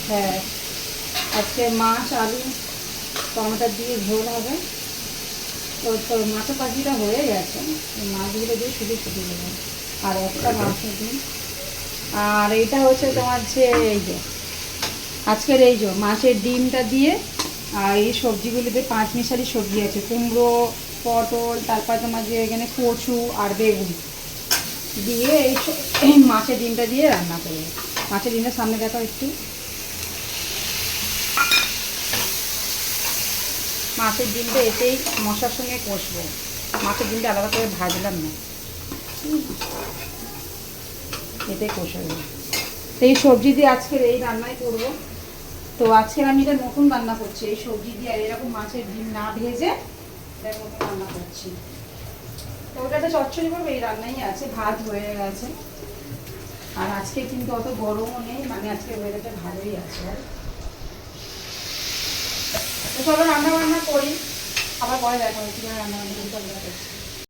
হ্যাঁ, আজকে মাছ আলু টমেটো দিয়ে ঝোল হবে। তো মাছের পাখিটা হয়ে গেছে, মাছগুলো দিয়ে শুধু শুধু দেবো। আর একটা মাছের ডিম। আর এইটা হচ্ছে তোমার যে এই যে আজকের এই যে মাছের ডিমটা দিয়ে আর এই সবজিগুলিতে পাঁচ মিশালি সবজি আছে, কুমড়ো, পটল, তারপর তোমার যে এখানে কচু আর বেগুন দিয়ে এই মাছের ডিমটা দিয়ে রান্না করবো। মাছের ডিমটা সামনে দেখো একটু। মাছের ডিমটা এতেই মশলার সঙ্গে কষবো। মাছের ডিমটা আলাদা করে ভাজলাম না, এতেই কষাবো। তো এই সবজি দিয়ে আজকের এই রান্নাই করবো। তো আজকে আমি এটা নতুন রান্না করছি, এই সবজি দিয়ে আর এরকম মাছের ডিম না ভেজে এটা নতুন রান্না করছি। তো ওটাতে চচ্চড়ি করবো, এই রান্নাই আছে, ভাত হয়ে গেছে। আর আজকে কিন্তু অত গরমও নেই, মানে আজকে ওয়েদারটা ভালোই আছে। তো চলো রান্না বান্না করি, আবার পরে দেখা হচ্ছে রান্না বান্না করছি।